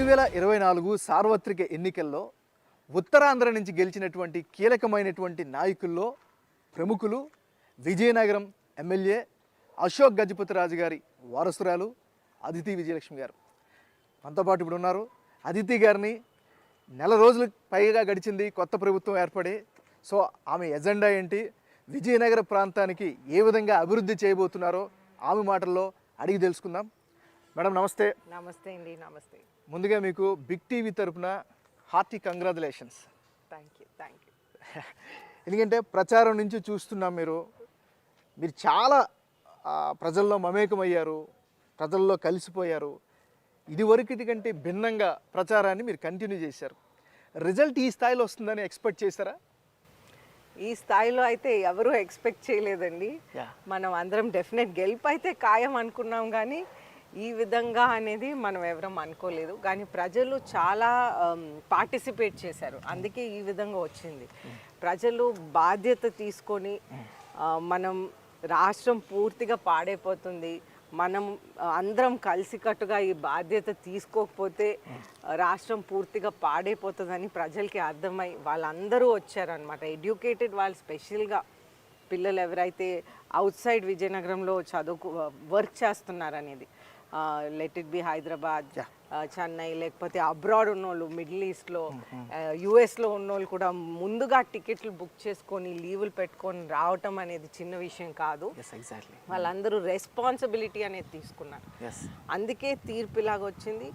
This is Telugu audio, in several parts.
2024 సార్వత్రిక ఎన్నికల్లో ఉత్తరాంధ్ర నుంచి గెలిచినటువంటి కీలకమైనటువంటి నాయకుల్లో ప్రముఖులు విజయనగరం ఎమ్మెల్యే అశోక్ గజపతిరాజు గారి వారసురాలు అదితి విజయలక్ష్మి గారు మనతో పాటు ఇప్పుడు ఉన్నారు. అదితి గారిని నెల రోజులు పైగా గడిచింది కొత్త ప్రభుత్వం ఏర్పడి. సో ఆమె ఎజెండా ఏంటి, విజయనగర ప్రాంతానికి ఏ విధంగా అభివృద్ధి చేయబోతున్నారో ఆమె మాటల్లో అడిగి తెలుసుకుందాం. మేడం నమస్తే. నమస్తే అండి. నమస్తే. ముందుగా మీకు బిగ్ టీవీ తరపున హార్టీ కంగ్రాచులేషన్స్. Thank you. ఎందుకంటే ప్రచారం నుంచి చూస్తున్నాం, మీరు చాలా ప్రజల్లో మమేకమయ్యారు, ప్రజల్లో కలిసిపోయారు. ఇదివరకటి కంటే భిన్నంగా ప్రచారాన్ని మీరు కంటిన్యూ చేశారు. రిజల్ట్ ఈ స్థాయిలో వస్తుందని ఎక్స్పెక్ట్ చేశారా? ఈ స్థాయిలో అయితే ఎవరూ ఎక్స్పెక్ట్ చేయలేదండి. మనం అందరం డెఫినెట్ గెలుపు అయితే ఖాయం అనుకున్నాం, కానీ ఈ విధంగా అనేది మనం ఎవరం అనుకోలేదు. కానీ ప్రజలు చాలా పార్టిసిపేట్ చేశారు, అందుకే ఈ విధంగా వచ్చింది. ప్రజలు బాధ్యత తీసుకొని మనం రాష్ట్రం పూర్తిగా పాడైపోతుంది, మనం అందరం కలిసికట్టుగా ఈ బాధ్యత తీసుకోకపోతే రాష్ట్రం పూర్తిగా పాడైపోతుందని ప్రజలకి అర్థమై వాళ్ళందరూ వచ్చారనమాట. ఎడ్యుకేటెడ్ వాళ్ళు, స్పెషల్గా పిల్లలు ఎవరైతే అవుట్ సైడ్ విజయనగరంలో వర్క్ చేస్తున్నారనేది, let it be Hyderabad, Chennai, లేకపోతే అబ్రాడ్ ఉన్నోళ్ళు, మిడిల్ ఈస్ట్లో, యుఎస్లో ఉన్నోళ్ళు కూడా ముందుగా టికెట్లు బుక్ చేసుకొని లీవులు పెట్టుకొని రావటం అనేది చిన్న విషయం కాదు. వాళ్ళందరూ రెస్పాన్సిబిలిటీ అనేది తీసుకున్నారు, అందుకే తీర్పు ఇలాగ వచ్చింది.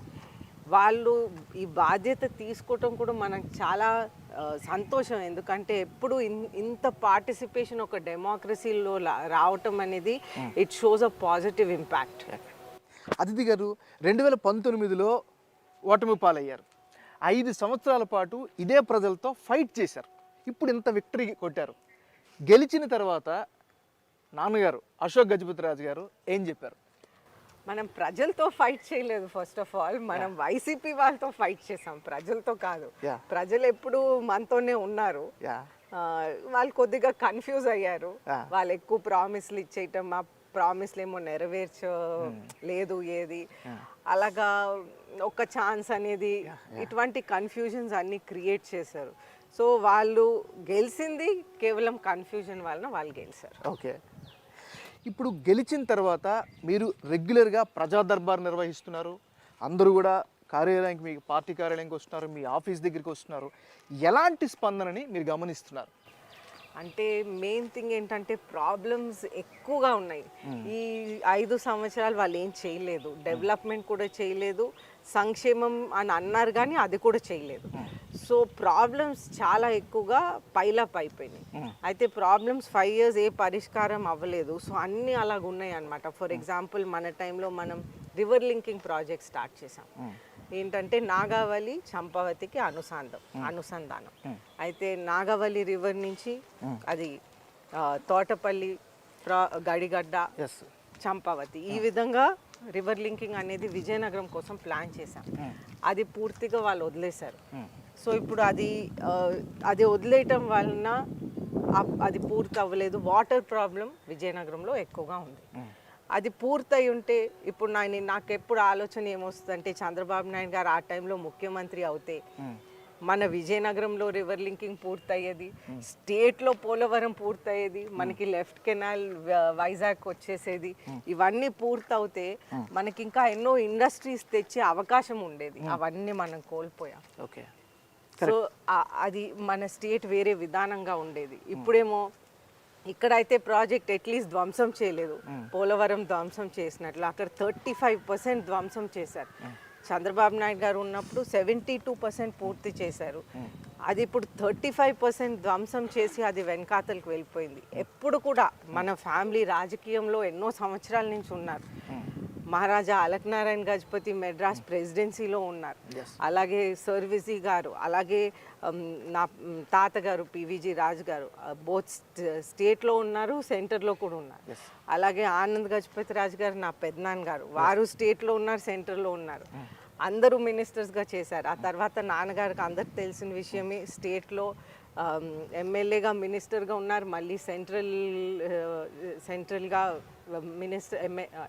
వాళ్ళు ఈ బాధ్యత తీసుకోవటం కూడా మనకు చాలా సంతోషం. ఎందుకంటే ఎప్పుడు ఇంత పార్టిసిపేషన్ ఒక డెమోక్రసీలో రావటం అనేది it shows a positive impact. Aditi గారు 2019లో ఓటమి పాలయ్యారు. 5 సంవత్సరాల పాటు ఇదే ప్రజలతో ఫైట్ చేశారు. ఇప్పుడు ఇంత విక్టరీ కొట్టారు. గెలిచిన తర్వాత నాన్నగారు అశోక్ గజపతిరాజు గారు ఏం చెప్పారు? మనం ప్రజలతో ఫైట్ చేయలేదు. ఫస్ట్ ఆఫ్ ఆల్ మనం వైసీపీ వాళ్ళతో ఫైట్ చేసాం, ప్రజలతో కాదు. ప్రజలు ఎప్పుడు మనతోనే ఉన్నారు. వాళ్ళు కొద్దిగా కన్ఫ్యూజ్ అయ్యారు. వాళ్ళు ఎక్కువ ప్రామిస్లు ఇచ్చేయటం, మా ప్రామిస్లు ఏమో నెరవేర్చలేదు ఏది, అలాగా ఒక ఛాన్స్ అనేది, ఇటువంటి కన్ఫ్యూజన్స్ అన్నీ క్రియేట్ చేశారు. సో వాళ్ళు గెలిచింది కేవలం కన్ఫ్యూజన్ వలన వాళ్ళు గెలిచారు. ఓకే, ఇప్పుడు గెలిచిన తర్వాత మీరు రెగ్యులర్గా ప్రజా దర్బార్ నిర్వహిస్తున్నారు. అందరూ కూడా కార్యాలయానికి, మీ పార్టీ కార్యాలయానికి వస్తున్నారు, మీ ఆఫీస్ దగ్గరికి వస్తున్నారు. ఎలాంటి స్పందనని మీరు గమనిస్తున్నారు? అంటే మెయిన్ థింగ్ ఏంటంటే ప్రాబ్లమ్స్ ఎక్కువగా ఉన్నాయి. ఈ 5 సంవత్సరాలు వాళ్ళు ఏం చేయలేదు, డెవలప్మెంట్ కూడా చేయలేదు, సంక్షేమం అని అన్నారు కానీ అది కూడా చేయలేదు. సో ప్రాబ్లమ్స్ చాలా ఎక్కువగా పైలప్ అయిపోయినాయి. అయితే ప్రాబ్లమ్స్ 5 years ఏ పరిష్కారం అవ్వలేదు. సో అన్నీ అలాగ ఉన్నాయి అన్నమాట. ఫర్ ఎగ్జాంపుల్ మన టైంలో మనం రివర్ లింకింగ్ ప్రాజెక్ట్ స్టార్ట్ చేసాం. ఏంటంటే నాగావళి చంపావతికి అనుసంధానం. అయితే నాగావళి రివర్ నుంచి అది తోటపల్లి, గడిగడ్డ, చంపావతి, ఈ విధంగా రివర్ లింకింగ్ అనేది విజయనగరం కోసం ప్లాన్ చేశాం. అది పూర్తిగా వాళ్ళు వదిలేశారు. సో ఇప్పుడు అది వదిలేయటం వలన అది పూర్తి అవ్వలేదు. వాటర్ ప్రాబ్లం విజయనగరంలో ఎక్కువగా ఉంది. అది పూర్తయి ఉంటే ఇప్పుడు నాకు ఎప్పుడు ఆలోచన ఏమొస్తుందంటే, చంద్రబాబు నాయుడు గారు ఆ టైంలో ముఖ్యమంత్రి అవుతే మన విజయనగరంలో రివర్ లింకింగ్ పూర్తయ్యేది, స్టేట్లో పోలవరం పూర్తయ్యేది, మనకి లెఫ్ట్ కెనాల్ వైజాగ్ వచ్చేసేది. ఇవన్నీ పూర్తవుతే మనకి ఇంకా ఎన్నో ఇండస్ట్రీస్ తెచ్చే అవకాశం ఉండేది. అవన్నీ మనం కోల్పోయాం. ఓకే, సో అది మన స్టేట్ వేరే విధానంగా ఉండేది. ఇప్పుడేమో ఇక్కడైతే ప్రాజెక్ట్ అట్లీస్ట్ ధ్వంసం చేయలేదు, పోలవరం ధ్వంసం చేసినట్లు అక్కడ 35% ధ్వంసం చేశారు. చంద్రబాబు నాయుడు గారు ఉన్నప్పుడు 72% పూర్తి చేశారు. అది ఇప్పుడు 35% ధ్వంసం చేసి అది వెనకాతలకు వెళ్ళిపోయింది. ఎప్పుడు కూడా మన ఫ్యామిలీ రాజకీయంలో ఎన్నో సంవత్సరాల నుంచి ఉన్నారు. మహారాజా అలక్నారాయణ గజపతి మెడ్రాస్ ప్రెసిడెన్సీలో ఉన్నారు, అలాగే సర్విజీ గారు, అలాగే నా తాతగారు పివిజి రాజు గారు బోత్ స్టేట్లో ఉన్నారు, సెంటర్లో కూడా ఉన్నారు. అలాగే ఆనంద్ గజపతి రాజు గారు నా పెద్దనాన్న గారు, వారు స్టేట్లో ఉన్నారు, సెంటర్లో ఉన్నారు. అందరూ మినిస్టర్స్గా చేశారు. ఆ తర్వాత నాన్నగారికి అందరికి తెలిసిన విషయమే, స్టేట్లో ఎమ్మెల్యేగా మినిస్టర్గా ఉన్నారు, మళ్ళీ సెంట్రల్గా మినిస్టర్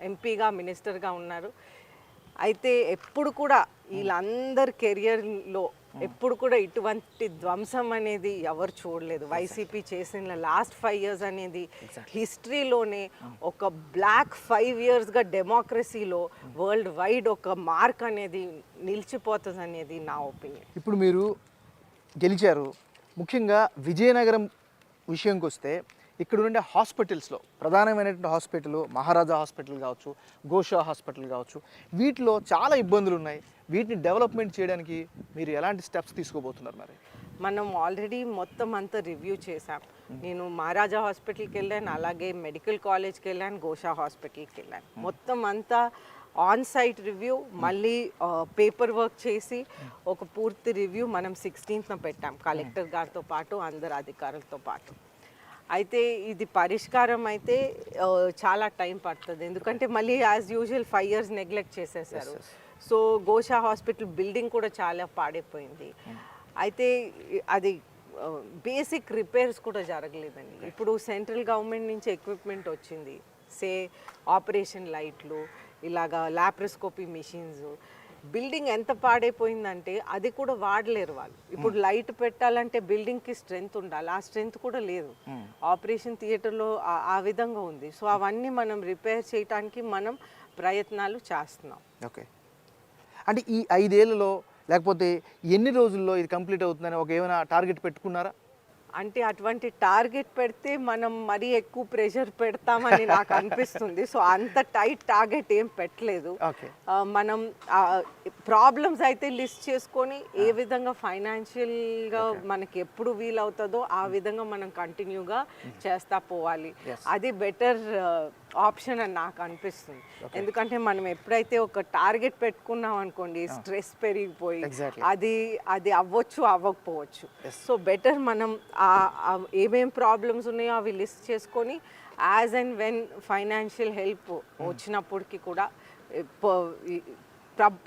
ఎంపీగా మినిస్టర్గా ఉన్నారు. అయితే ఎప్పుడు కూడా వీళ్ళందరి కెరియర్లో ఎప్పుడు కూడా ఇటువంటి ధ్వంసం అనేది ఎవరు చూడలేదు. వైసీపీ చేసిన లాస్ట్ 5 years అనేది హిస్టరీలోనే ఒక బ్లాక్ 5 yearsగా డెమోక్రసీలో వరల్డ్ వైడ్ ఒక మార్క్ అనేది నిలిచిపోతుంది అనేది నా ఒపీనియన్. ఇప్పుడు మీరు గెలిచారు, ముఖ్యంగా విజయనగరం విషయంకి వస్తే ఇక్కడ ఉండే హాస్పిటల్స్లో ప్రధానమైనటువంటి హాస్పిటల్ మహారాజా హాస్పిటల్ కావచ్చు, గోషా హాస్పిటల్ కావచ్చు, వీటిలో చాలా ఇబ్బందులు ఉన్నాయి. వీటిని డెవలప్మెంట్ చేయడానికి మీరు ఎలాంటి స్టెప్స్ తీసుకోబోతున్నారు? మరి మనం ఆల్రెడీ మొత్తం అంతా రివ్యూ చేసాం. నేను మహారాజా హాస్పిటల్కి వెళ్ళాను, అలాగే మెడికల్ కాలేజ్కి వెళ్ళాను, గోషా హాస్పిటల్కి వెళ్ళాను. మొత్తం అంతా ఆన్ సైట్ రివ్యూ, మళ్ళీ పేపర్ వర్క్ చేసి ఒక పూర్తి రివ్యూ మనం 16th పెట్టాం కలెక్టర్ గారితో పాటు అందరు అధికారులతో పాటు. అయితే ఇది పరిష్కారం అయితే చాలా టైం పడుతుంది, ఎందుకంటే మళ్ళీ యాజ్ యూజువల్ 5 years నెగ్లెక్ట్ చేసేసారు. సో గోషా హాస్పిటల్ బిల్డింగ్ కూడా చాలా పాడైపోయింది. అయితే అది బేసిక్ రిపేర్స్ కూడా జరగలేదండి. ఇప్పుడు సెంట్రల్ గవర్నమెంట్ నుంచి ఎక్విప్మెంట్ వచ్చింది, ఆపరేషన్ లైట్లు, ఇలాగా లాప్రోస్కోపీ మిషన్స్. బిల్డింగ్ ఎంత పాడైపోయిందంటే అది కూడా వాడలేరు వాళ్ళు. ఇప్పుడు లైట్ పెట్టాలంటే బిల్డింగ్కి స్ట్రెంగ్త్ ఉండాలి, ఆ స్ట్రెంగ్త్ కూడా లేదు. ఆపరేషన్ థియేటర్లో ఆ విధంగా ఉంది. సో అవన్నీ మనం రిపేర్ చేయడానికి మనం ప్రయత్నాలు చేస్తున్నాం. ఓకే, అంటే ఈ 5 ఏళ్లలో లేకపోతే ఎన్ని రోజుల్లో ఇది కంప్లీట్ అవుతుందని ఒక ఏమైనా టార్గెట్ పెట్టుకున్నారా? అంటే అటువంటి టార్గెట్ పెడితే మనం మరీ ఎక్కువ ప్రెషర్ పెడతామని నాకు అనిపిస్తుంది. సో అంత టైట్ టార్గెట్ ఏం పెట్టలేదు. మనం ప్రాబ్లమ్స్ అయితే లిస్ట్ చేసుకొని ఏ విధంగా ఫైనాన్షియల్గా మనకి ఎప్పుడు వీలవుతుందో ఆ విధంగా మనం కంటిన్యూగా చేస్తా పోవాలి. అది బెటర్ ఆప్షన్ అని నాకు అనిపిస్తుంది. ఎందుకంటే మనం ఎప్పుడైతే ఒక టార్గెట్ పెట్టుకున్నాం అనుకోండి, స్ట్రెస్ పెరిగిపోయి అది అవ్వచ్చు అవ్వకపోవచ్చు. సో బెటర్ మనం ఏమేం ప్రాబ్లమ్స్ ఉన్నాయో అవి లిస్ట్ చేసుకొని as and when financial help వచ్చినప్పటికీ కూడా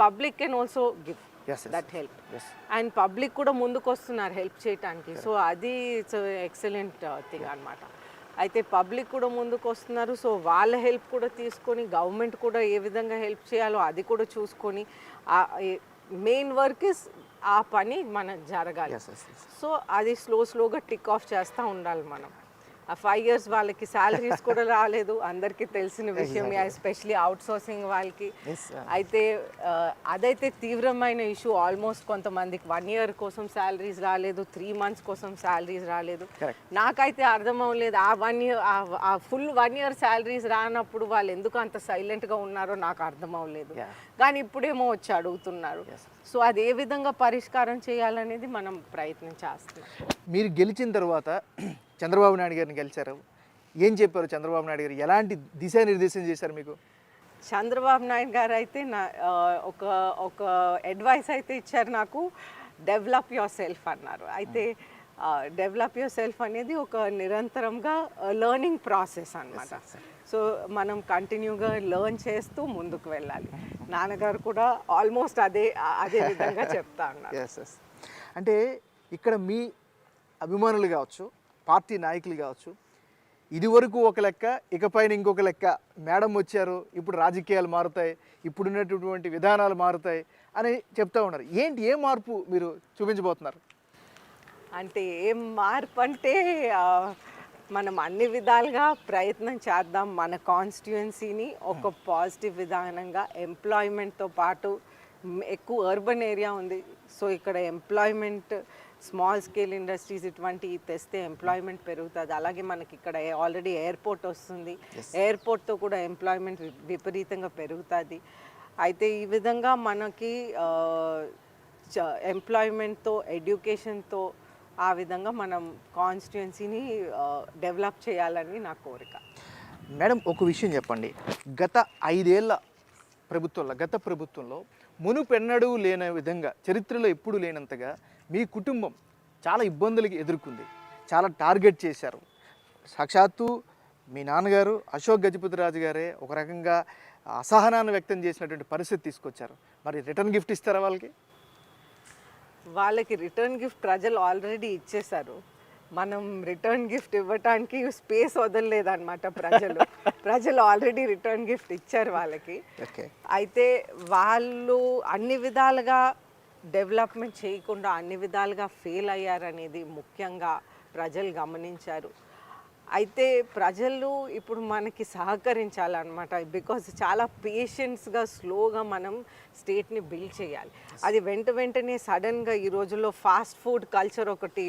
public can also give that help. And public కూడా ముందుకు వస్తున్నారు హెల్ప్ చేయడానికి. సో అది ఇట్స్ ఎక్సలెంట్ థింగ్ అనమాట. అయితే పబ్లిక్ కూడా ముందుకు వస్తున్నారు. సో వాళ్ళ హెల్ప్ కూడా తీసుకొని గవర్నమెంట్ కూడా ఏ విధంగా హెల్ప్ చేయాలో అది కూడా చూసుకొని మెయిన్ వర్క్ ఇస్ ఆ పని మనం జరగాలి. సో అది స్లోగా టిక్ ఆఫ్ చేస్తూ ఉండాలి మనం. ఆ 5 years వాళ్ళకి శాలరీస్ కూడా రాలేదు, అందరికీ తెలిసిన విషయం, ఎస్పెషలీ అవుట్ సోర్సింగ్ వాళ్ళకి. అయితే అదైతే తీవ్రమైన ఇష్యూ. ఆల్మోస్ట్ కొంతమందికి 1 year కోసం శాలరీస్ రాలేదు, 3 months కోసం శాలరీస్ రాలేదు. నాకైతే అర్థం అవ్వలేదు ఆ 1 year ఆ ఫుల్ 1 year శాలరీస్ రానప్పుడు వాళ్ళు ఎందుకు అంత సైలెంట్గా ఉన్నారో నాకు అర్థం అవ్వలేదు. కానీ ఇప్పుడేమో వచ్చి అడుగుతున్నారు. సో అది ఏ విధంగా పరిష్కారం చేయాలనేది మనం ప్రయత్నం చేస్తున్నాం. మీరు గెలిచిన తర్వాత చంద్రబాబు నాయుడు గారిని గెలిచారు, ఏం చెప్పారు చంద్రబాబు నాయుడు గారు? ఎలాంటి దిశానిర్దేశం చేశారు మీకు? చంద్రబాబు నాయుడు గారు అయితే ఒక అడ్వైస్ అయితే ఇచ్చారు నాకు, డెవలప్ యువర్ సెల్ఫ్ అన్నారు. అయితే డెవలప్ యువర్ సెల్ఫ్ అనేది ఒక నిరంతరంగా లెర్నింగ్ ప్రాసెస్ అన్నమాట. సో మనం కంటిన్యూగా లెర్న్ చేస్తూ ముందుకు వెళ్ళాలి. నాన్నగారు కూడా ఆల్మోస్ట్ అదే విధంగా చెప్తా ఉన్నారు. అంటే ఇక్కడ మీ అభిమానులు కావచ్చు, పార్టీ నాయకులు కావచ్చు, ఇదివరకు ఒక లెక్క, ఇకపైన ఇంకొక లెక్క, మేడం వచ్చారు, ఇప్పుడు రాజకీయాలు మారుతాయి, ఇప్పుడున్నటువంటి విధానాలు మారుతాయి అని చెప్తా ఉన్నారు. ఏ మార్పు మీరు చూపించబోతున్నారు? అంటే ఏం మార్పు అంటే మనం అన్ని విధాలుగా ప్రయత్నం చేద్దాం మన కాన్స్టిట్యుయెన్సీని ఒక పాజిటివ్ విధానంగా. ఎంప్లాయ్మెంట్తో పాటు ఎక్కువ అర్బన్ ఏరియా ఉంది. సో ఇక్కడ ఎంప్లాయ్మెంట్, స్మాల్ స్కేల్ ఇండస్ట్రీస్ ఇటువంటివి తెస్తే ఎంప్లాయ్మెంట్ పెరుగుతుంది. అలాగే మనకి ఇక్కడ ఆల్రెడీ ఎయిర్పోర్ట్ వస్తుంది, ఎయిర్పోర్ట్తో కూడా ఎంప్లాయ్మెంట్ విపరీతంగా పెరుగుతుంది. అయితే ఈ విధంగా మనకి ఎంప్లాయ్మెంట్తో, ఎడ్యుకేషన్తో ఆ విధంగా మనం కాన్స్టిట్యుయెన్సీని డెవలప్ చేయాలని నా కోరిక. మేడం, ఒక విషయం చెప్పండి. గత 5 ఏళ్ల ప్రభుత్వంలో, గత ప్రభుత్వంలో మునుపెన్నడూ లేని విధంగా, చరిత్రలో ఎప్పుడు లేనంతగా మీ కుటుంబం చాలా ఇబ్బందులకి ఎదుర్కొంది, చాలా టార్గెట్ చేశారు. సాక్షాత్తు మీ నాన్నగారు అశోక్ గజపతిరాజు గారే ఒక రకంగా అసహనాన్ని వ్యక్తం చేసినటువంటి పరిస్థితి తీసుకొచ్చారు. మరి రిటర్న్ గిఫ్ట్ ఇస్తారా వాళ్ళకి? రిటర్న్ గిఫ్ట్ ప్రజలు ఆల్రెడీ ఇచ్చేశారు. మనం రిటర్న్ గిఫ్ట్ ఇవ్వటానికి స్పేస్ వదలలేదన్నమాట ప్రజలు ఆల్రెడీ రిటర్న్ గిఫ్ట్ ఇచ్చారు వాళ్ళకి. ఓకే. అయితే వాళ్ళు అన్ని విధాలుగా డెవలప్మెంట్ చేయకుండా అన్ని విధాలుగా ఫెయిల్ అయ్యారనేది ముఖ్యంగా ప్రజలు గమనించారు. అయితే ప్రజలు ఇప్పుడు మనకి సహకరించాలన్నమాట. బికాజ్ చాలా పేషెన్స్గా స్లోగా మనం స్టేట్ని బిల్డ్ చేయాలి. అది వెంటనే సడన్గా ఈ రోజుల్లో ఫాస్ట్ ఫుడ్ కల్చర్ ఒకటి,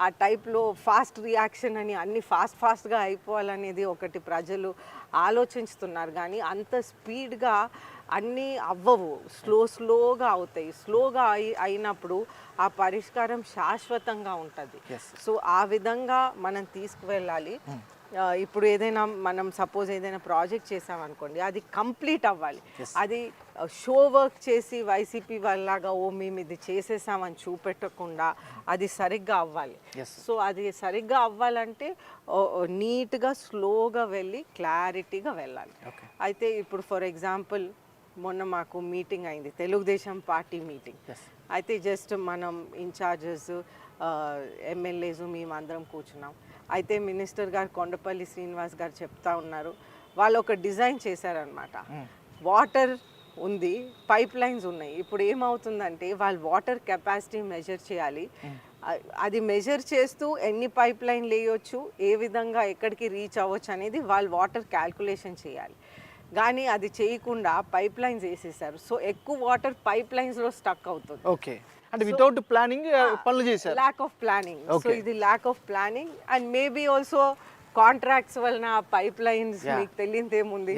ఆ టైప్లో ఫాస్ట్ రియాక్షన్ అని అన్ని ఫాస్ట్గా అయిపోవాలనేది ఒకటి ప్రజలు ఆలోచిస్తున్నారు. కానీ అంత స్పీడ్గా అన్నీ అవ్వవు, స్లోగా అవుతాయి. స్లోగా అయినప్పుడు ఆ పరిష్కారం శాశ్వతంగా ఉంటుంది. సో ఆ విధంగా మనం తీసుకువెళ్ళాలి. ఇప్పుడు ఏదైనా మనం సపోజ్ ఏదైనా ప్రాజెక్ట్ చేసామనుకోండి, అది కంప్లీట్ అవ్వాలి. అది షో వర్క్ చేసి వైసీపీ వాళ్ళలాగా మేము ఇది చేసేసామని చూపెట్టకుండా అది సరిగ్గా అవ్వాలి. సో అది సరిగ్గా అవ్వాలంటే నీట్గా స్లోగా వెళ్ళి క్లారిటీగా వెళ్ళాలి. అయితే ఇప్పుడు ఫర్ ఎగ్జాంపుల్ మొన్న మాకు మీటింగ్ అయింది, తెలుగుదేశం పార్టీ మీటింగ్. అయితే జస్ట్ మనం ఇన్ఛార్జెస్ ఎమ్మెల్యేస్ మేమందరం కూర్చున్నాం. అయితే మినిస్టర్ గారు కొండపల్లి శ్రీనివాస్ గారు చెప్తా ఉన్నారు, వాళ్ళు ఒక డిజైన్ చేశారనమాట. వాటర్ ఉంది, పైప్ లైన్స్ ఉన్నాయి. ఇప్పుడు ఏమవుతుందంటే వాళ్ళు వాటర్ కెపాసిటీ మెజర్ చేయాలి. అది మెజర్ చేస్తూ ఎన్ని పైప్ లైన్ వేయొచ్చు, ఏ విధంగా ఎక్కడికి రీచ్ అవ్వచ్చు అనేది వాళ్ళు వాటర్ క్యాల్కులేషన్ చేయాలి. కానీ అది చేయకుండా పైప్ లైన్స్ వేసేసారు. సో ఎక్కువ వాటర్ పైప్ లైన్స్లో స్టక్ అవుతుంది. ఓకే, అంటే వితౌట్ ప్లానింగ్ పనులు చేశారు. Lack of planning. సో ఇది lack of planning and maybe also contracts వలన పైప్ లైన్స్ మీకు తెలియదేముంది,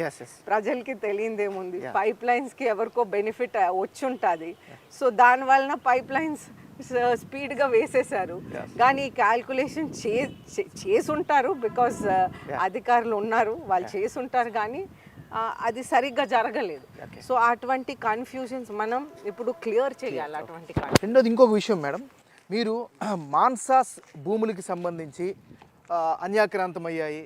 ప్రజలకి తెలియదేముంది. పైప్ లైన్స్కి ఎవరికో బెనిఫిట్ వచ్చి ఉంటుంది. సో దాని వలన పైప్ లైన్స్ స్పీడ్గా వేసేసారు. కానీ క్యాల్కులేషన్ చేసుంటారు, బికాస్ అధికారులు ఉన్నారు, వాళ్ళు చేసుంటారు. కానీ అది సరిగ్గా జరగలేదు. సో అటువంటి కన్ఫ్యూజన్స్ మనం ఇప్పుడు క్లియర్ చేయాలి. అటువంటి రెండోది ఇంకొక విషయం మేడం, మీరు మాన్సాస్ భూములకి సంబంధించి అన్యాక్రాంతమయ్యాయి,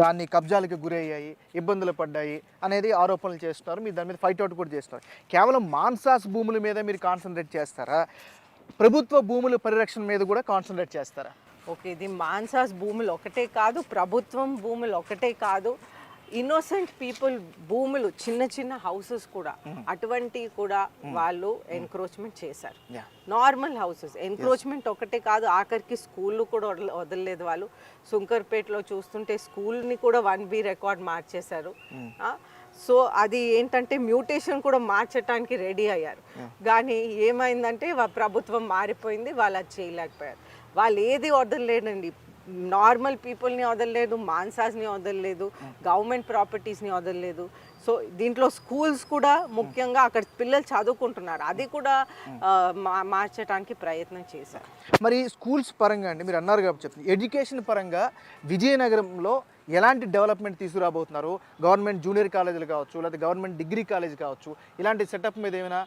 దాన్ని కబ్జాలకు గురయ్యాయి, ఇబ్బందులు పడ్డాయి అనేది ఆరోపణలు చేస్తున్నారు. మీరు దాని మీద ఫైట్ అవుట్ కూడా చేస్తున్నారు. కేవలం మాన్సాస్ భూముల మీద మీరు కాన్సన్ట్రేట్ చేస్తారా, ప్రభుత్వ భూముల పరిరక్షణ మీద కూడా కాన్సన్ట్రేట్ చేస్తారా? ఓకే, ఇది మాన్సాస్ భూములు ఒకటే కాదు, ప్రభుత్వం భూములు ఒకటే కాదు, ఇన్నోసెంట్ పీపుల్ భూములు, చిన్న హౌసెస్ కూడా, అటువంటివి కూడా వాళ్ళు ఎన్క్రోచ్మెంట్ చేశారు. నార్మల్ హౌసెస్ ఎన్క్రోచ్మెంట్ ఒకటే కాదు, ఆఖరికి స్కూళ్ళు కూడా వదలలేదు వాళ్ళు. సుంకర్పేటలో చూస్తుంటే స్కూల్ని కూడా 1B రికార్డ్ మార్చేశారు. సో అది ఏంటంటే మ్యూటేషన్ కూడా మార్చడానికి రెడీ అయ్యారు. కానీ ఏమైందంటే ప్రభుత్వం మారిపోయింది, వాళ్ళు అది చేయలేకపోయారు. వాళ్ళు ఏది వదలలేదండి, నార్మల్ పీపుల్ని వదలలేదు, మాన్సాస్ని వదలలేదు, గవర్నమెంట్ ప్రాపర్టీస్ని వదలలేదు. సో దీంట్లో స్కూల్స్ కూడా ముఖ్యంగా అక్కడ పిల్లలు చదువుకుంటున్నారు, అది కూడా మార్చడానికి ప్రయత్నం చేశారు. మరి స్కూల్స్ పరంగా అండి, మీరు అన్నారు కాబట్టి చెప్తుంది, ఎడ్యుకేషన్ పరంగా విజయనగరంలో ఎలాంటి డెవలప్మెంట్ తీసుకురాబోతున్నారు? గవర్నమెంట్ జూనియర్ కాలేజీలు కావచ్చు, లేదా గవర్నమెంట్ డిగ్రీ కాలేజ్ కావచ్చు, ఇలాంటి సెటప్ మీద ఏమైనా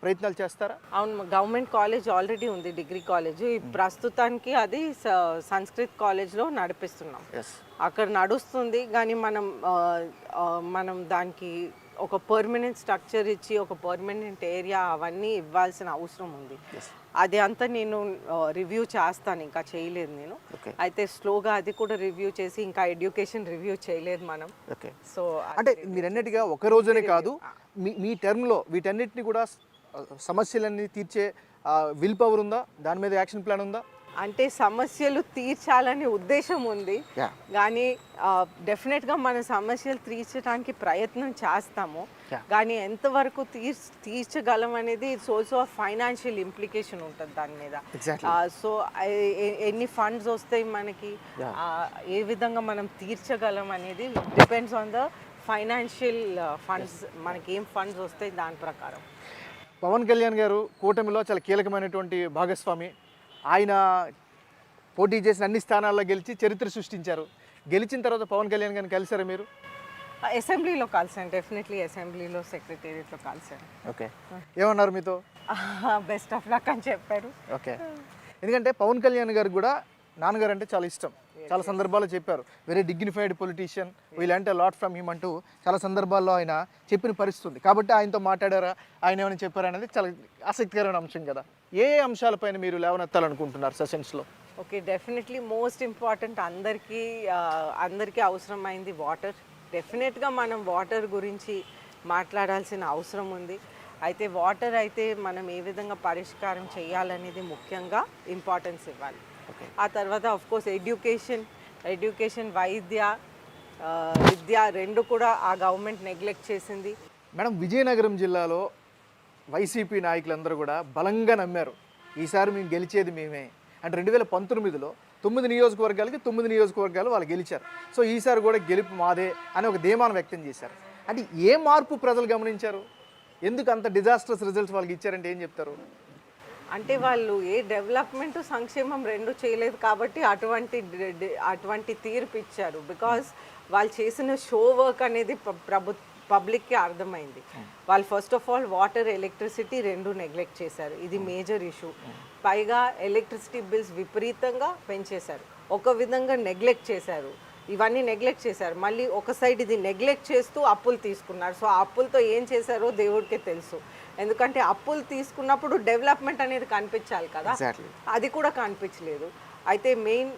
ప్రయత్నాలు చేస్తారా? అవును, గవర్నమెంట్ కాలేజ్ ఆల్రెడీ ఉంది, డిగ్రీ కాలేజ్. ప్రస్తుతానికి అది సంస్కృత్ కాలేజ్లో నడిపిస్తున్నాం, అక్కడ నడుస్తుంది. కానీ మనం దానికి ఒక పర్మనెంట్ స్ట్రక్చర్ ఇచ్చి ఒక పర్మనెంట్ ఏరియా అవన్నీ ఇవ్వాల్సిన అవసరం ఉంది. అది అంతా నేను రివ్యూ చేస్తాను, ఇంకా చేయలేదు నేను. అయితే స్లోగా అది కూడా రివ్యూ చేసి, ఇంకా ఎడ్యుకేషన్ రివ్యూ చేయలేదు మనం. సో అంటే మీరు అన్నట్టుగా ఒక రోజునే కాదు, మీ టర్మ్లో వీటన్నిటిని కూడా సమస్యలన్నీ తీర్చే విల్ పవర్ ఉందా? దాని మీద యాక్షన్ ప్లాన్ ఉందా? అంటే సమస్యలు తీర్చాలనే ఉద్దేశం ఉంది, కానీ డెఫినెట్గా మన సమస్యలు తీర్చడానికి ప్రయత్నం చేస్తాము. కానీ ఎంతవరకు తీర్చగలం అనేది ఇట్స్ ఆల్సో ఫైనాన్షియల్ ఇంప్లికేషన్ ఉంటుంది దాని మీద. సో ఎన్ని ఫండ్స్ వస్తాయి మనకి, ఏ విధంగా మనం తీర్చగలం అనేది depends on the financial funds. మనకి ఏం ఫండ్స్ వస్తాయి దాని ప్రకారం. పవన్ కళ్యాణ్ గారు కూటమిలో చాలా కీలకమైనటువంటి భాగస్వామి. ఆయన పోటీ చేసిన అన్ని స్థానాల్లో గెలిచి చరిత్ర సృష్టించారు. గెలిచిన తర్వాత పవన్ కళ్యాణ్ గారిని కలిసారా మీరు? అసెంబ్లీలో కలిసాను, డెఫినెట్లీ అసెంబ్లీలో సెక్రటేరియట్లో కలిసాను. ఓకే, ఏమన్నారు మీతో? బెస్ట్ ఆఫ్ లక్ అని చెప్పారు. ఓకే, ఎందుకంటే పవన్ కళ్యాణ్ గారికి కూడా నాన్నగారు అంటే చాలా ఇష్టం. చాలా సందర్భాల్లో చెప్పారు, వెరీ డిగ్నిఫైడ్ పొలిటీషియన్, వీల్ అంటే లాట్ ఫ్రమ్ హిమ్ అంటూ చాలా సందర్భాల్లో ఆయన చెప్పిన పరిస్థితి ఉంది. కాబట్టి ఆయనతో మాట్లాడారా, ఆయన ఏమైనా చెప్పారా అనేది చాలా ఆసక్తికరమైన అంశం కదా. ఏ అంశాలపైన మీరు లేవనెత్తాలనుకుంటున్నారు సెషన్స్లో? ఓకే, డెఫినెట్లీ మోస్ట్ ఇంపార్టెంట్ అందరికీ అవసరమైంది వాటర్. డెఫినెట్గా మనం వాటర్ గురించి మాట్లాడాల్సిన అవసరం ఉంది. అయితే వాటర్ అయితే మనం ఏ విధంగా పరిష్కారం చేయాలనేది ముఖ్యంగా ఇంపార్టెన్స్ ఇవ్వాలి. ఆ తర్వాత ఆఫ్ కోర్స్ ఎడ్యుకేషన్ విద్య రెండు కూడా ఆ గవర్నమెంట్ నెగ్లెక్ట్ చేసింది. మేడం, విజయనగరం జిల్లాలో వైసీపీ నాయకులందరూ కూడా బలంగా నమ్మారు, ఈసారి మేము గెలిచేది మేమే. అంటే 2019లో 9 నియోజకవర్గాలకి 9 నియోజకవర్గాలు వాళ్ళు గెలిచారు. సో ఈసారి కూడా గెలుపు మాదే అని ఒక ధీమాను వ్యక్తం చేశారు. అంటే ఏ మార్పు ప్రజలు గమనించారు? ఎందుకు అంత డిజాస్టర్స్ రిజల్ట్స్ వాళ్ళకి ఇచ్చారంటే ఏం చెప్తారు? అంటే వాళ్ళు ఏ డెవలప్మెంట్ సంక్షేమం రెండు చేయలేదు కాబట్టి అటువంటి తీర్పు ఇచ్చారు. బికాస్ వాళ్ళు చేసిన షో వర్క్ అనేది పబ్లిక్కి అర్థమైంది. వాళ్ళు first of all water electricity రెండు నెగ్లెక్ట్ చేశారు. ఇది మేజర్ ఇష్యూ. పైగా ఎలక్ట్రిసిటీ బిల్స్ విపరీతంగా పెంచేశారు. ఒక విధంగా నెగ్లెక్ట్ చేశారు, ఇవన్నీ నెగ్లెక్ట్ చేశారు. మళ్ళీ ఒక సైడ్ ఇది నెగ్లెక్ట్ చేస్తూ అప్పులు తీసుకున్నారు. సో ఆ అప్పులతో ఏం చేశారో దేవుడికే తెలుసు. ఎందుకంటే అప్పులు తీసుకున్నప్పుడు డెవలప్మెంట్ అనేది కనిపించాలి కదా, అది కూడా కనిపించలేదు. అయితే మెయిన్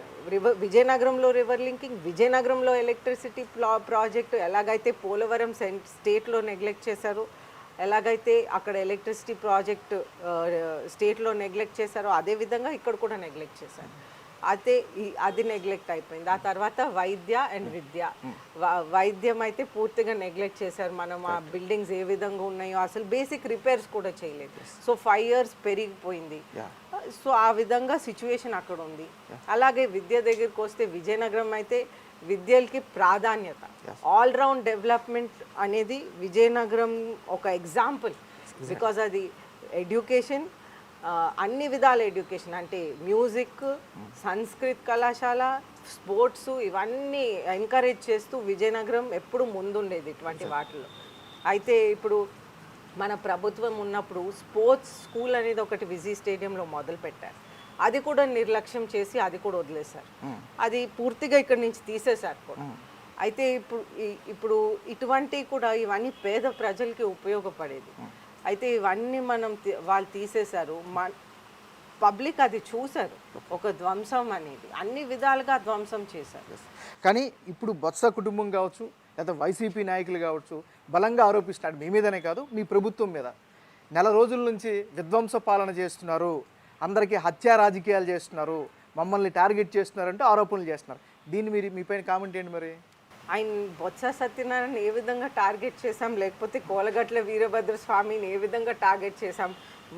విజయనగరంలో రివర్ లింకింగ్, విజయనగరంలో ఎలక్ట్రిసిటీ ప్రాజెక్టు ఎలాగైతే పోలవరం స్టేట్లో నెగ్లెక్ట్ చేశారో, ఎలాగైతే అక్కడ ఎలక్ట్రిసిటీ ప్రాజెక్ట్ స్టేట్లో నెగ్లెక్ట్ చేశారో అదేవిధంగా ఇక్కడ కూడా నెగ్లెక్ట్ చేశారు. అయితే అది నెగ్లెక్ట్ అయిపోయింది. ఆ తర్వాత వైద్యం అయితే పూర్తిగా నెగ్లెక్ట్ చేశారు. మనం ఆ బిల్డింగ్స్ ఏ విధంగా ఉన్నాయో అసలు బేసిక్ రిపేర్స్ కూడా చేయలేదు. సో 5 years పెరిగిపోయింది. సో ఆ విధంగా సిచ్యువేషన్ అక్కడ ఉంది. అలాగే విద్య దగ్గరికి వస్తే విజయనగరం అయితే విద్యలకి ప్రాధాన్యత, ఆల్రౌండ్ డెవలప్మెంట్ అనేది విజయనగరం ఒక ఎగ్జాంపుల్. బికాజ్ అది ఎడ్యుకేషన్, అన్ని విధాల ఎడ్యుకేషన్ అంటే మ్యూజిక్, సంస్కృత్ కళాశాల, స్పోర్ట్స్ ఇవన్నీ ఎంకరేజ్ చేస్తూ విజయనగరం ఎప్పుడు ముందుండేది ఇటువంటి వాటిలో. అయితే ఇప్పుడు మన ప్రభుత్వం ఉన్నప్పుడు స్పోర్ట్స్ స్కూల్ అనేది ఒకటి విజీ స్టేడియంలో మొదలు పెట్టారు. అది కూడా నిర్లక్ష్యం చేసి అది కూడా వదిలేశారు. అది పూర్తిగా ఇక్కడి నుంచి తీసేశారు కూడా. అయితే ఇప్పుడు ఇటువంటి కూడా ఇవన్నీ పేద ప్రజలకి ఉపయోగపడేది. అయితే ఇవన్నీ వాళ్ళు తీసేశారు. పబ్లిక్ అది చూశారు, ఒక ధ్వంసం అనేది అన్ని విధాలుగా ధ్వంసం చేశారు. కానీ ఇప్పుడు బొత్స కుటుంబం కావచ్చు లేదా వైసీపీ నాయకులు కావచ్చు బలంగా ఆరోపిస్తున్నారు, మీ మీదనే కాదు మీ ప్రభుత్వం మీద. నెల రోజుల నుంచి విధ్వంస పాలన చేస్తున్నారు, అందరికీ హత్యా రాజకీయాలు చేస్తున్నారు, మమ్మల్ని టార్గెట్ చేస్తున్నారంటూ ఆరోపణలు చేస్తున్నారు. దీన్ని మీ పైన కామెంట్ ఏంటి? మరి ఆయన బొత్స సత్యనారాయణ ఏ విధంగా టార్గెట్ చేశాం, లేకపోతే కోలగట్ల వీరభద్ర స్వామిని ఏ విధంగా టార్గెట్ చేశాం?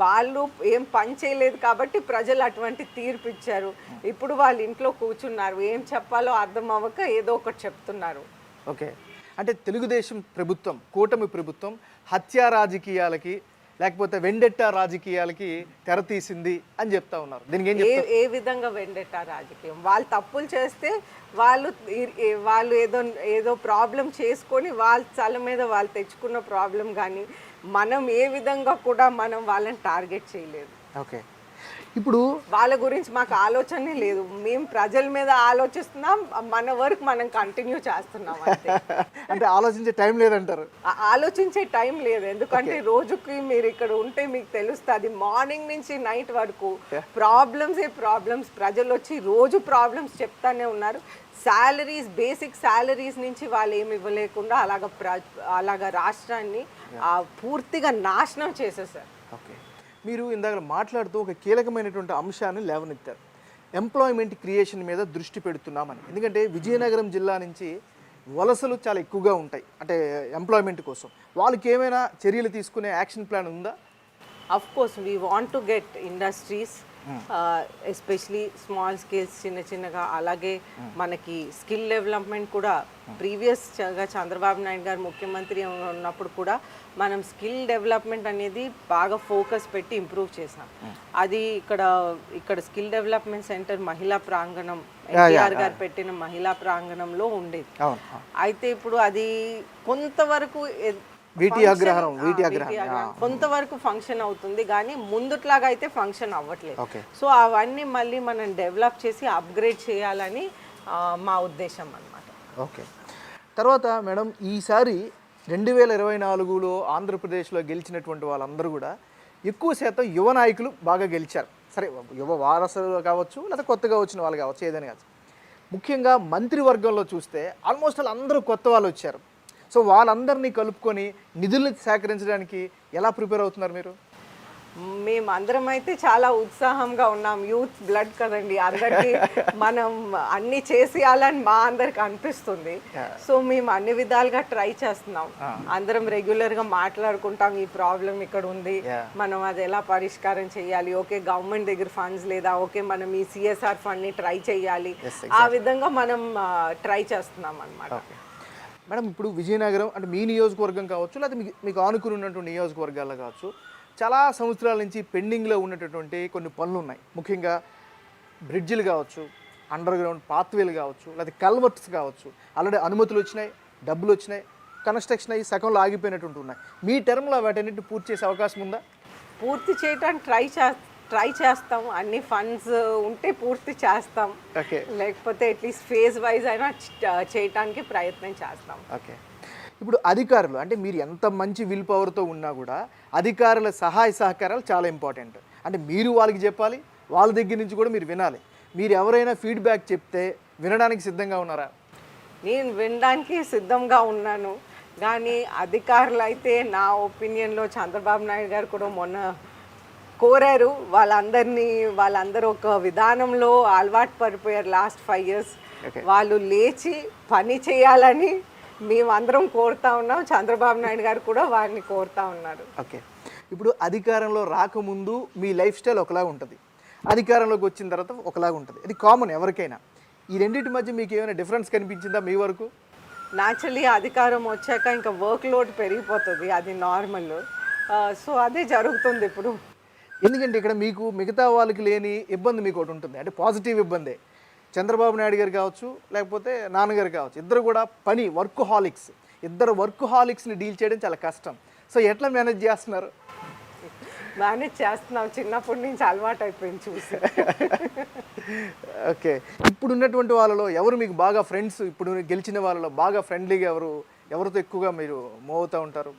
వాళ్ళు ఏం పని చేయలేదు కాబట్టి ప్రజలు అటువంటి తీర్పు ఇచ్చారు. ఇప్పుడు వాళ్ళ ఇంట్లో కూర్చున్నారు, ఏం చెప్పాలో అర్థం అవ్వక ఏదో ఒకటి చెప్తున్నారు. ఓకే, అంటే తెలుగుదేశం ప్రభుత్వం, కూటమి ప్రభుత్వం హత్యా రాజకీయాలకి లేకపోతే వెండెట్టా రాజకీయాలకి తెరతీసింది అని చెప్తా ఉన్నారు. దీనికి ఏం చెప్తారు? ఏ విధంగా వెండెట్టా రాజకీయం? వాళ్ళు తప్పులు చేస్తే వాళ్ళు ఏదో ప్రాబ్లం చేసుకొని వాళ్ళ తల మీద వాళ్ళు తెచ్చుకున్న ప్రాబ్లం, కానీ మనం ఏ విధంగా కూడా మనం వాళ్ళని టార్గెట్ చేయలేదు. ఓకే, ఇప్పుడు వాళ్ళ గురించి మాకు ఆలోచనే లేదు. మేము ప్రజల మీద ఆలోచిస్తున్నాం, మన వర్క్ మనం కంటిన్యూ చేస్తున్నాం. అంటే ఆలోచించే టైం లేదంటారు? ఆలోచించే టైం లేదు. ఎందుకంటే రోజుకి మీరు ఇక్కడ ఉంటే మీకు తెలుస్తుంది, మార్నింగ్ నుంచి నైట్ వరకు ప్రాబ్లమ్స్. ప్రజలు వచ్చి రోజు ప్రాబ్లమ్స్ చెప్తానే ఉన్నారు. బేసిక్ శాలరీస్ నుంచి వాళ్ళు ఏమి ఇవ్వలేకుండా అలాగా రాష్ట్రాన్ని పూర్తిగా నాశనం చేసేసారు. ఓకే, మీరు ఇందాక మాట్లాడుతూ ఒక కీలకమైనటువంటి అంశాన్ని లేవనెత్తారు, ఎంప్లాయ్మెంట్ క్రియేషన్ మీద దృష్టి పెడుతున్నామని. ఎందుకంటే విజయనగరం జిల్లా నుంచి వలసలు చాలా ఎక్కువగా ఉంటాయి, అంటే ఎంప్లాయ్మెంట్ కోసం. వాళ్ళకి ఏమైనా చర్యలు తీసుకునే యాక్షన్ ప్లాన్ ఉందా? Of course we want to get industries, especially small scales, చిన్నగా. అలాగే మనకి స్కిల్ డెవలప్మెంట్ కూడా ప్రీవియస్గా చంద్రబాబు నాయుడు గారు ముఖ్యమంత్రి ఉన్నప్పుడు కూడా మనం స్కిల్ డెవలప్మెంట్ అనేది బాగా ఫోకస్ పెట్టి ఇంప్రూవ్ చేసాం. అది ఇక్కడ స్కిల్ డెవలప్మెంట్ సెంటర్ మహిళా ప్రాంగణం, ఎన్టీఆర్ గారు పెట్టిన మహిళా ప్రాంగణంలో ఉండేది. అయితే ఇప్పుడు అది కొంతవరకు కొంతవరకు ఫంక్షన్ అవుతుంది, కానీ ముందుట్లాగా అయితే ఫంక్షన్ అవ్వట్లేదు. సో అవన్నీ మళ్ళీ మనం డెవలప్ చేసి అప్గ్రేడ్ చేయాలని మా ఉద్దేశం అన్నమాట. ఓకే, తర్వాత మేడం ఈసారి 2024లో ఆంధ్రప్రదేశ్లో గెలిచినటువంటి వాళ్ళందరూ కూడా ఎక్కువ శాతం యువ నాయకులు బాగా గెలిచారు. సరే యువ వారసులు కావచ్చు లేదా కొత్తగా వచ్చిన వాళ్ళు కావచ్చు ఏదైనా కావచ్చు. ముఖ్యంగా మంత్రివర్గంలో చూస్తే ఆల్మోస్ట్ అందరూ కొత్త వాళ్ళు వచ్చారు. సో వాళ్ళందరినీ కలుపుకొని నిధులు సేకరించడానికి ఎలా ప్రిపేర్ అవుతున్నారు మీరు? మేమందరం అయితే చాలా ఉత్సాహంగా ఉన్నాం. యూత్ బ్లడ్ కదండి, అందరికీ మనం అన్ని చేసేయాలని మా అందరికి అనిపిస్తుంది. సో మేము అన్ని విధాలుగా ట్రై చేస్తున్నాం. అందరం రెగ్యులర్గా మాట్లాడుకుంటాం, ఈ ప్రాబ్లం ఇక్కడ ఉంది, మనం అది ఎలా పరిష్కారం చేయాలి, ఓకే గవర్నమెంట్ దగ్గర ఫండ్స్ లేదా, ఓకే మనం ఈ సిఎస్ఆర్ ఫండ్ని ట్రై చేయాలి, ఆ విధంగా మనం ట్రై చేస్తున్నాం అన్నమాట. మేడం, ఇప్పుడు విజయనగరం అంటే మీ నియోజకవర్గం కావచ్చు లేదా మీకు ఆనుకుని ఉన్నటువంటి నియోజకవర్గాల్లో కావచ్చు, చాలా సంవత్సరాల నుంచి పెండింగ్లో ఉన్నటువంటి కొన్ని పనులు ఉన్నాయి. ముఖ్యంగా బ్రిడ్జిలు కావచ్చు, అండర్ గ్రౌండ్ పాత్వేలు కావచ్చు, లేదా కల్వర్ట్స్ కావచ్చు. ఆల్రెడీ అనుమతులు వచ్చినాయి, డబ్బులు వచ్చినాయి, కన్స్ట్రక్షన్ అయ్యి సగంలో ఆగిపోయినటువంటి ఉన్నాయి. మీ టర్మ్లో వాటన్నిటిని పూర్తి చేసే అవకాశం ఉందా? పూర్తి చేయడానికి ట్రై చేస్తాం. అన్ని ఫండ్స్ ఉంటే పూర్తి చేస్తాం, లేకపోతే అట్లీస్ట్ ఫేజ్ వైజ్ అయినా చేయటానికి ప్రయత్నం చేస్తాం. ఓకే. ఇప్పుడు అధికారులు అంటే మీరు ఎంత మంచి విల్ పవర్తో ఉన్నా కూడా అధికారుల సహాయ సహకారాలు చాలా ఇంపార్టెంట్. అంటే మీరు వాళ్ళకి చెప్పాలి, వాళ్ళ దగ్గర నుంచి కూడా మీరు వినాలి. మీరు ఎవరైనా ఫీడ్బ్యాక్ చెప్తే వినడానికి సిద్ధంగా ఉన్నారా? నేను వినడానికి సిద్ధంగా ఉన్నాను, కానీ అధికారులు అయితే నా ఒపీనియన్లో చంద్రబాబు నాయుడు గారు కూడా మొన్న కోరారు, వాళ్ళందరూ ఒక విధానంలో అలవాటు పడిపోయారు లాస్ట్ 5 years. వాళ్ళు లేచి పని చేయాలని మేమందరం కోరుతా ఉన్నాం, చంద్రబాబు నాయుడు గారు కూడా వారిని కోరుతా ఉన్నారు. ఓకే. ఇప్పుడు అధికారంలో రాకముందు మీ లైఫ్ స్టైల్ ఒకలాగా ఉంటుంది, అధికారంలోకి వచ్చిన తర్వాత ఒకలాగా ఉంటుంది. ఇది కామన్ ఎవరికైనా. ఈ రెండింటి మధ్య మీకు ఏమైనా డిఫరెన్స్ కనిపించిందా మీ వరకు? న్యాచురలీ అధికారం వచ్చాక ఇంకా వర్క్ లోడ్ పెరిగిపోతుంది, అది నార్మల్. సో అదే జరుగుతుంది ఇప్పుడు. ఎందుకంటే ఇక్కడ మీకు మిగతా వాళ్ళకి లేని ఇబ్బంది మీకు ఒకటి ఉంటుంది, అంటే పాజిటివ్ ఇబ్బందే. చంద్రబాబు నాయుడు గారు కావచ్చు లేకపోతే నాన్నగారు కావచ్చు, ఇద్దరు కూడా వర్క్ హాలిక్స్. ఇద్దరు వర్క్ హాలిక్స్ని డీల్ చేయడం చాలా కష్టం. సో ఎట్లా మేనేజ్ చేస్తున్నారు? మేనేజ్ చేస్తున్నాం, చిన్నప్పటి నుంచి అలవాటు అయిపోయింది చూసి. ఓకే. ఇప్పుడు ఉన్నటువంటి వాళ్ళలో ఎవరు మీకు బాగా ఫ్రెండ్స్? ఇప్పుడు గెలిచిన వాళ్ళలో బాగా ఫ్రెండ్లీగా ఎవరితో ఎక్కువగా మీరు మూవ్ అవుతూ ఉంటారు?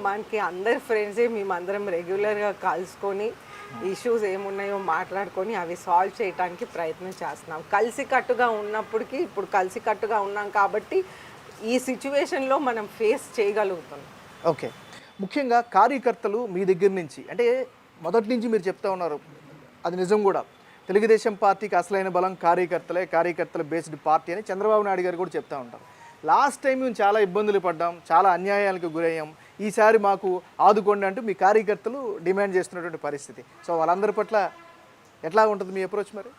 మనకి అందరి ఫ్రెండ్సే, మేమందరం రెగ్యులర్గా కలుసుకొని ఇష్యూస్ ఏమున్నాయో మాట్లాడుకొని అవి సాల్వ్ చేయడానికి ప్రయత్నం చేస్తున్నాం. కలిసికట్టుగా ఉన్నప్పటికీ ఇప్పుడు కలిసికట్టుగా ఉన్నాం కాబట్టి ఈ సిచ్యువేషన్లో మనం ఫేస్ చేయగలుగుతున్నాం. ఓకే. ముఖ్యంగా కార్యకర్తలు మీ దగ్గర నుంచి అంటే మొదటి నుంచి మీరు చెప్తా ఉన్నారు, అది నిజం కూడా. తెలుగుదేశం పార్టీకి అసలైన బలం కార్యకర్తల బేస్డ్ పార్టీ అని చంద్రబాబు నాయుడు గారు కూడా చెప్తూ ఉంటారు. లాస్ట్ టైం మేము చాలా ఇబ్బందులు పడ్డాం, చాలా అన్యాయాలకు గురయ్యాం, ఈసారి మాకు ఆదుకోండి అంటూ మీ కార్యకర్తలు డిమాండ్ చేస్తున్నటువంటి పరిస్థితి. సో వాళ్ళందరి పట్ల ఎట్లా ఉంటుంది మీ అప్రోచ్ మరి?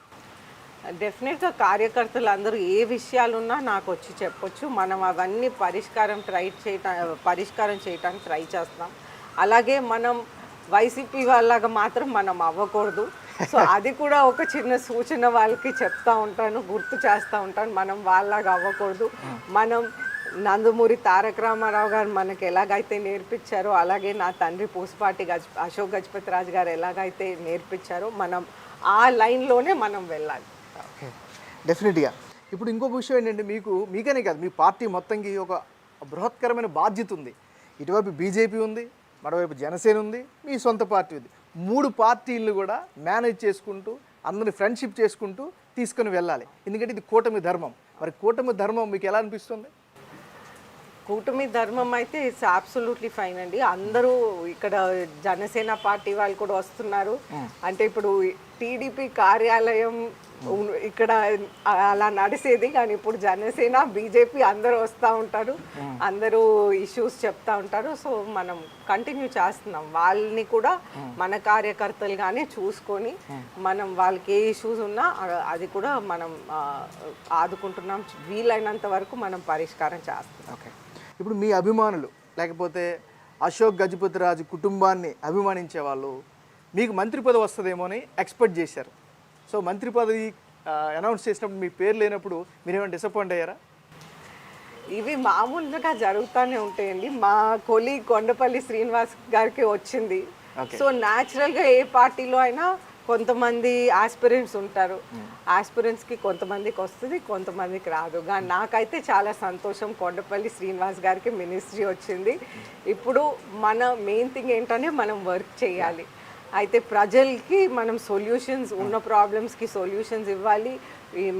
డెఫినెట్గా కార్యకర్తలు అందరూ ఏ విషయాలున్నా నాకు వచ్చి చెప్పొచ్చు, మనం అవన్నీ పరిష్కారం చేయడానికి ట్రై చేస్తాం. అలాగే మనం వైసీపీ వాళ్ళగా మాత్రం మనం అవ్వకూడదు. సో అది కూడా ఒక చిన్న సూచన వాళ్ళకి చెప్తా ఉంటాను, గుర్తు చేస్తూ ఉంటాను, మనం వాళ్ళలాగా అవ్వకూడదు. మనం నందమూరి తారక రామారావు గారు మనకు ఎలాగైతే నేర్పించారో, అలాగే నా తండ్రి పూసపాటి అశోక్ గజపతి రాజు గారు ఎలాగైతే నేర్పించారో మనం ఆ లైన్లోనే మనం వెళ్ళాలి. డెఫినెట్గా. ఇప్పుడు ఇంకొక విషయం ఏంటంటే మీకనే కాదు, మీ పార్టీ మొత్తంకి ఒక బృహత్కరమైన బాధ్యత ఉంది. ఇటువైపు బీజేపీ ఉంది, మరోవైపు జనసేన ఉంది, మీ సొంత పార్టీ ఉంది. 3 పార్టీలను కూడా మేనేజ్ చేసుకుంటూ అందరిని ఫ్రెండ్షిప్ చేసుకుంటూ తీసుకొని వెళ్ళాలి. ఎందుకంటే ఇది కూటమి ధర్మం. మరి కూటమి ధర్మం మీకు ఎలా అనిపిస్తుంది? కూటమి ధర్మం అయితే ఇట్స్ అబ్సల్యూట్లీ ఫైన్ అండి. అందరూ ఇక్కడ జనసేన పార్టీ వాళ్ళు కూడా వస్తున్నారు. అంటే ఇప్పుడు టీడీపీ కార్యాలయం ఇక్కడ అలా నడిచేది, కానీ ఇప్పుడు జనసేన బీజేపీ అందరూ వస్తూ ఉంటారు, అందరూ ఇష్యూస్ చెప్తా ఉంటారు. సో మనం కంటిన్యూ చేస్తున్నాం, వాళ్ళని కూడా మన కార్యకర్తలుగానే చూసుకొని మనం వాళ్ళకి ఏ ఇష్యూస్ ఉన్నా అది కూడా మనం ఆదుకుంటున్నాం. వీలైనంత వరకు మనం పరిష్కారం చేస్తున్నాం. ఓకే. ఇప్పుడు మీ అభిమానులు లేకపోతే అశోక్ గజపతి రాజు కుటుంబాన్ని అభిమానించే వాళ్ళు మీకు మంత్రి పదవి వస్తుందేమో అని ఎక్స్పెక్ట్ చేశారు. సో మంత్రి పదవి అనౌన్స్ చేసినప్పుడు మీ పేరు లేనప్పుడు మీరేమైనా డిసప్పాయింట్ అయ్యారా? ఇవి మామూలుగా జరుగుతూనే ఉంటాయండి. మా కొలీగ్ కొండపల్లి శ్రీనివాస్ గారికి వచ్చింది. సో న్యాచురల్గా ఏ పార్టీలో అయినా కొంతమంది ఆస్పిరెంట్స్ ఉంటారు, ఆస్పిరెంట్స్కి కొంతమందికి వస్తుంది, కొంతమందికి రాదు. కానీ నాకైతే చాలా సంతోషం, కొండపల్లి శ్రీనివాస్ గారికి మినిస్ట్రీ వచ్చింది. ఇప్పుడు మన మెయిన్ థింగ్ ఏంటంటే మనం వర్క్ చేయాలి. అయితే ప్రజలకి మనం సొల్యూషన్స్ ఉన్న ప్రాబ్లమ్స్కి సొల్యూషన్స్ ఇవ్వాలి,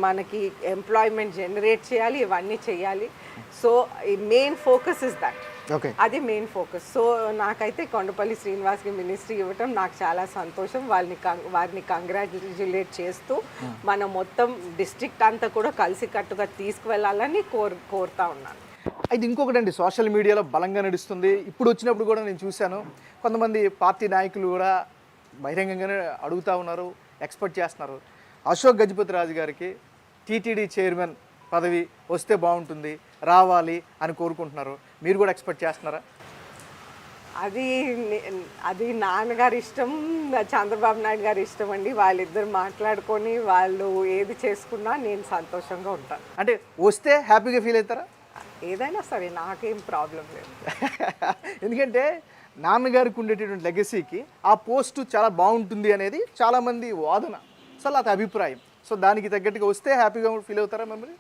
మనకి ఎంప్లాయ్మెంట్ జనరేట్ చేయాలి, ఇవన్నీ చేయాలి. సో ఈ main focus is that. Okay, అది మెయిన్ ఫోకస్. సో నాకైతే కొండపల్లి శ్రీనివాస్కి మినిస్ట్రీ ఇవ్వటం నాకు చాలా సంతోషం. వారిని కంగ్రాచులేట్ చేస్తూ మనం మొత్తం డిస్ట్రిక్ట్ అంతా కూడా కలిసికట్టుగా తీసుకువెళ్ళాలని కోరుతా ఉన్నాను. అయితే ఇంకొకటి అండి, సోషల్ మీడియాలో బలంగా నడుస్తుంది. ఇప్పుడు వచ్చినప్పుడు కూడా నేను చూశాను, కొంతమంది పార్టీ నాయకులు కూడా బహిరంగంగానే అడుగుతూ ఉన్నారు, ఎక్స్పెక్ట్ చేస్తున్నారు, అశోక్ గజపతి రాజు గారికి టీటీడీ చైర్మన్ పదవి వస్తే బాగుంటుంది, రావాలి అని కోరుకుంటున్నారు. మీరు కూడా ఎక్స్పెక్ట్ చేస్తున్నారా? అది నాన్నగారి ఇష్టం, చంద్రబాబు నాయుడు గారి ఇష్టం అండి. వాళ్ళిద్దరు మాట్లాడుకొని వాళ్ళు ఏది చేసుకున్నా నేను సంతోషంగా ఉంటాను. అంటే వస్తే హ్యాపీగా ఫీల్ అవుతారా? ఏదైనా సరే నాకేం ప్రాబ్లం లేదు. ఎందుకంటే నాన్నగారికి ఉండేటటువంటి లెగసీకి ఆ పోస్టు చాలా బాగుంటుంది అనేది చాలామంది వాదన, అసలు అది అభిప్రాయం. సో దానికి తగ్గట్టుగా వస్తే హ్యాపీగా ఫీల్ అవుతారా మిమ్మల్ని?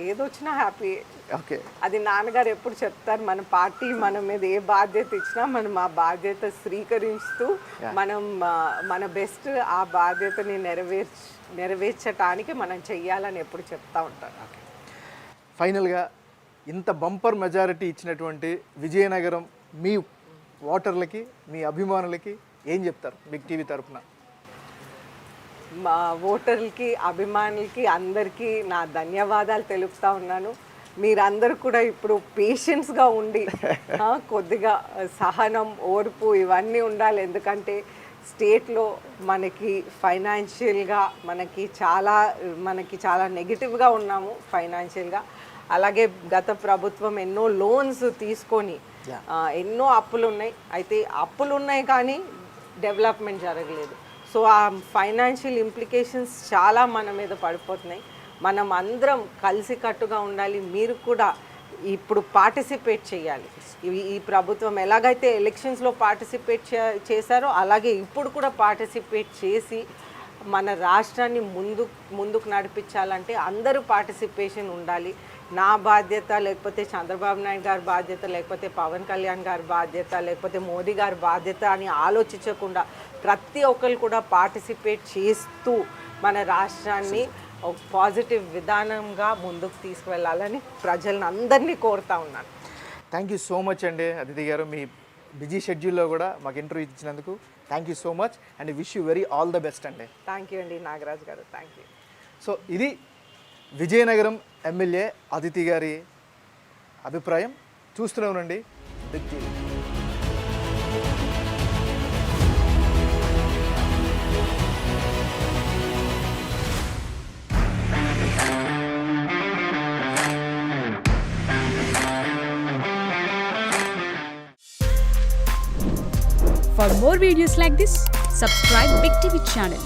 ఏదొచ్చినా హ్యాపీ. ఓకే, అది నాన్నగారు ఎప్పుడు చెప్తారు, మన పార్టీ మన మీద ఏ బాధ్యత ఇచ్చినా మనం ఆ బాధ్యత స్వీకరిస్తూ మనం మన బెస్ట్ ఆ బాధ్యతని నెరవేర్చటానికి మనం చెయ్యాలని ఎప్పుడు చెప్తా ఉంటారు. ఫైనల్గా ఇంత బంపర్ మెజారిటీ ఇచ్చినటువంటి విజయనగరం మీ ఓటర్లకి, మీ అభిమానులకి ఏం చెప్తారు బిగ్ టీవీ తరఫున? మా ఓటర్లకి, అభిమానులకి అందరికీ నా ధన్యవాదాలు తెలుపుతా ఉన్నాను. మీరందరూ కూడా ఇప్పుడు పేషెన్స్గా ఉండి కొద్దిగా సహనం, ఓర్పు ఇవన్నీ ఉండాలి. ఎందుకంటే స్టేట్లో మనకి ఫైనాన్షియల్గా మనకి చాలా నెగిటివ్గా ఉన్నాము ఫైనాన్షియల్గా. అలాగే గత ప్రభుత్వం ఎన్నో లోన్స్ తీసుకొని ఎన్నో అప్పులు ఉన్నాయి. అయితే అప్పులు ఉన్నాయి కానీ డెవలప్మెంట్ జరగలేదు. సో ఆ ఫైనాన్షియల్ ఇంప్లికేషన్స్ చాలా మన మీద పడిపోతున్నాయి. మనం అందరం కలిసికట్టుగా ఉండాలి. మీరు కూడా ఇప్పుడు పార్టిసిపేట్ చేయాలి. ఈ ప్రభుత్వం ఎలాగైతే ఎలక్షన్స్లో పార్టిసిపేట్ చేశారో అలాగే ఇప్పుడు కూడా పార్టిసిపేట్ చేసి మన రాష్ట్రాన్ని ముందుకు నడిపించాలంటే అందరూ పార్టిసిపేషన్ ఉండాలి. నా బాధ్యత, లేకపోతే చంద్రబాబు నాయుడు గారి బాధ్యత, లేకపోతే పవన్ కళ్యాణ్ గారి బాధ్యత, లేకపోతే మోదీ గారి బాధ్యత అని ఆలోచించకుండా ప్రతి ఒక్కరు కూడా పార్టిసిపేట్ చేస్తూ మన రాష్ట్రాన్ని ఒక పాజిటివ్ విధానంగా ముందుకు తీసుకువెళ్ళాలని ప్రజలను అందరినీ కోరుతా ఉన్నాను. థ్యాంక్ యూ సో మచ్ అండి అదితి గారు, మీ బిజీ షెడ్యూల్లో కూడా మాకు ఇంటర్వ్యూ ఇచ్చినందుకు thank you so much and wish you very all the best అండి. థ్యాంక్ యూ అండి నాగరాజ్ గారు, థ్యాంక్ యూ. సో ఇది విజయనగరం ఎమ్మెల్యే అదితి గారి అభిప్రాయం. చూస్తూనే ఉండండి big TV. For more videos like this, subscribe Big TV channel.